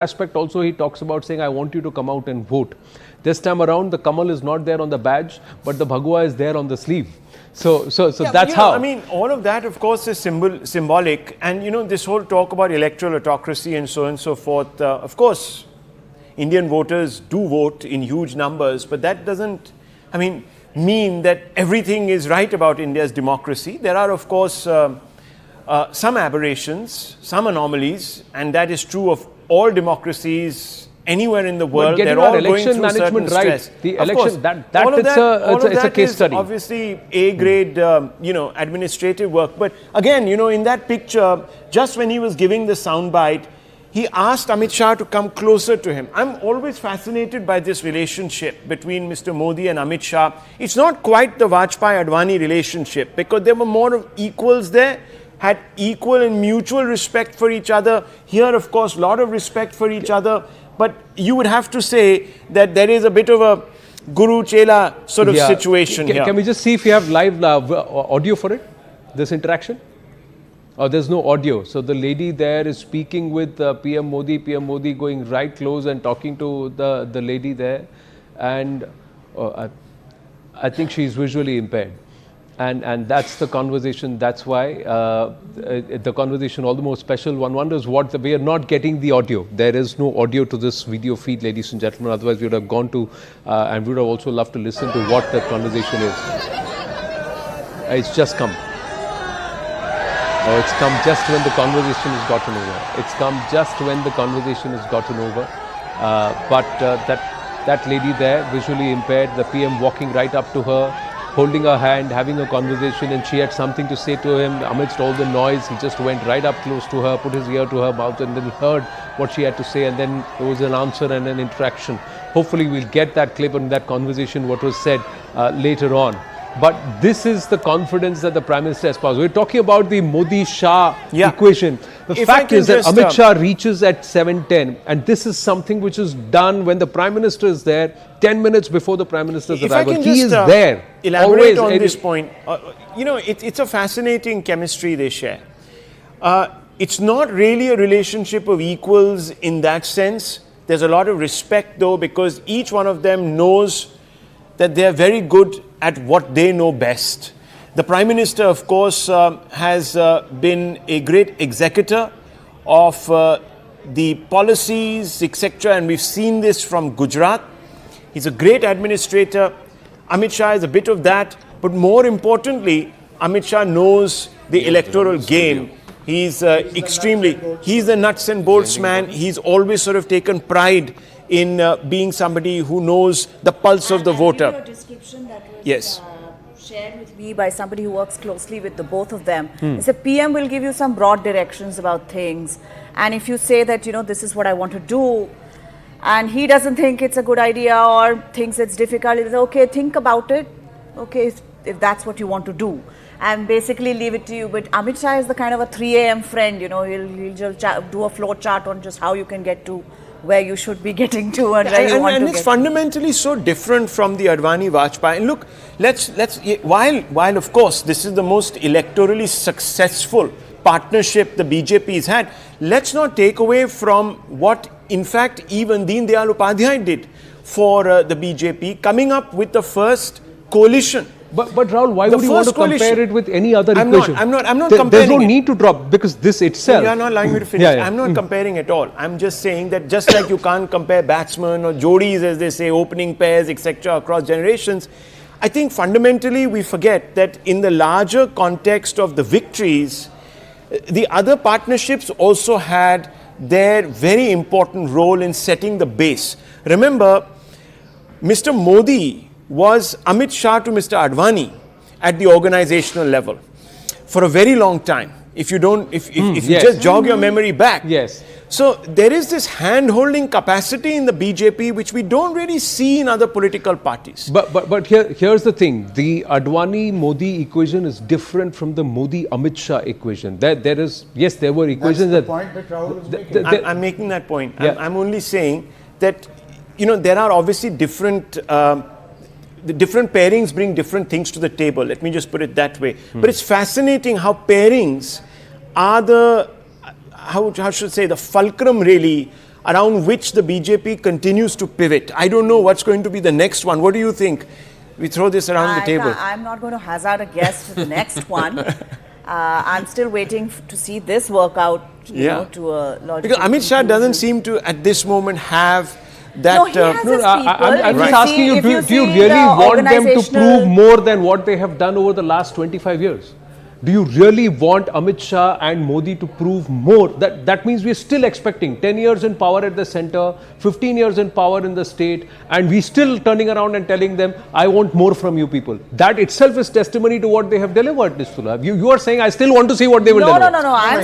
aspect also he talks about saying, I want you to come out and vote. This time around, the Kamal is not there on the badge, but the Bhagwa is there on the sleeve. So that's how. I mean, all of that, of course, is symbolic. And, this whole talk about electoral autocracy and so on and so forth, of course, Indian voters do vote in huge numbers, but that doesn't, mean that everything is right about India's democracy. There are, of course, some aberrations, some anomalies, and that is true of all democracies anywhere in the world. They're all going through certain stress. The election, it's a case study. Obviously A grade, administrative work. But again, in that picture, just when he was giving the soundbite, he asked Amit Shah to come closer to him. I'm always fascinated by this relationship between Mr. Modi and Amit Shah. It's not quite the Vajpayee-Advani relationship, because there were more of equals there, had equal and mutual respect for each other. Here, of course, a lot of respect for each other. But you would have to say that there is a bit of a Guru-Chela sort of situation here. Can we just see if you have live audio for it, this interaction? Oh, there's no audio. So the lady there is speaking with PM Modi going right close and talking to the lady there. And I think she's visually impaired. And that's the conversation. That's why the conversation, all the more special. One wonders we are not getting the audio. There is no audio to this video feed, ladies and gentlemen. Otherwise, we would have gone to and we would have also loved to listen to what the conversation is. It's just come. Oh, it's come just when the conversation has gotten over. It's come just when the conversation has gotten over. But that lady there, visually impaired, the PM walking right up to her, holding her hand, having a conversation, and she had something to say to him. Amidst all the noise, he just went right up close to her, put his ear to her mouth, and then heard what she had to say, and then there was an answer and an interaction. Hopefully we'll get that clip and that conversation, what was said later on. But this is the confidence that the Prime Minister has passed. We're talking about the Modi-Shah equation. The fact is that Amit Shah reaches at 7:10, and this is something which is done when the Prime Minister is there, 10 minutes before the Prime Minister's arrival. He is there. Elaborate on this point. It's a fascinating chemistry they share. It's not really a relationship of equals in that sense. There's a lot of respect, though, because each one of them knows that they're very good at what they know best. The Prime Minister, of course, has been a great executor of the policies, etc. And we've seen this from Gujarat. He's a great administrator. Amit Shah is a bit of that. But more importantly, Amit Shah knows the electoral game. He's he's a nuts and bolts man. He's always sort of taken pride in being somebody who knows the pulse of the voter. A description that was shared with me by somebody who works closely with the both of them. It's a PM will give you some broad directions about things, and if you say that this is what I want to do, and he doesn't think it's a good idea or thinks it's difficult, he'll say, okay, think about it. Okay, if that's what you want to do, and basically leave it to you. But Amit Shah is the kind of a 3 a.m. friend. He'll just do a flow chart on just how you can get to where you should be getting to and where you want to get. And it's fundamentally so different from the Advani-Vajpayee. And look, while of course this is the most electorally successful partnership the BJP has had, let's not take away from what in fact even Deen Dayal Upadhyay did for the BJP, coming up with the first coalition. But Rahul, why would you want to compare it with any other equation? I'm not comparing. There's no need to drop, because this itself. You are not allowing me to finish. I'm not comparing at all. I'm just saying that just like you can't compare batsmen or jodis, as they say, opening pairs, etc., across generations, I think fundamentally we forget that in the larger context of the victories, the other partnerships also had their very important role in setting the base. Remember, Mr. Modi was Amit Shah to Mr. Advani at the organizational level for a very long time. If you just jog your memory back. Yes. So there is this hand-holding capacity in the BJP which we don't really see in other political parties. But here's the thing. The Advani-Modi equation is different from the Modi-Amit Shah equation. There were equations. That's the point that Rahul is making. I'm making that point. I'm only saying that, there are obviously different the different pairings bring different things to the table. Let me just put it that way. But it's fascinating how pairings are the, how should I say, the fulcrum really around which the BJP continues to pivot. I don't know what's going to be the next one. What do you think? We throw this around the table. I'm not going to hazard a guess to the next one. I'm still waiting to see this work out, you know, to a logical Because Amit Shah doesn't seem to, at this moment, have that. No, he has his people. I'm If just you asking see- you, if do you see really the want them to organizational- prove more than what they have done over the last 25 years? Do you really want Amit Shah and Modi to prove more? That means we're still expecting 10 years in power at the center, 15 years in power in the state, and we still turning around and telling them, I want more from you people. That itself is testimony to what they have delivered, Nistula. You are saying, I still want to see what they will deliver. No. I'm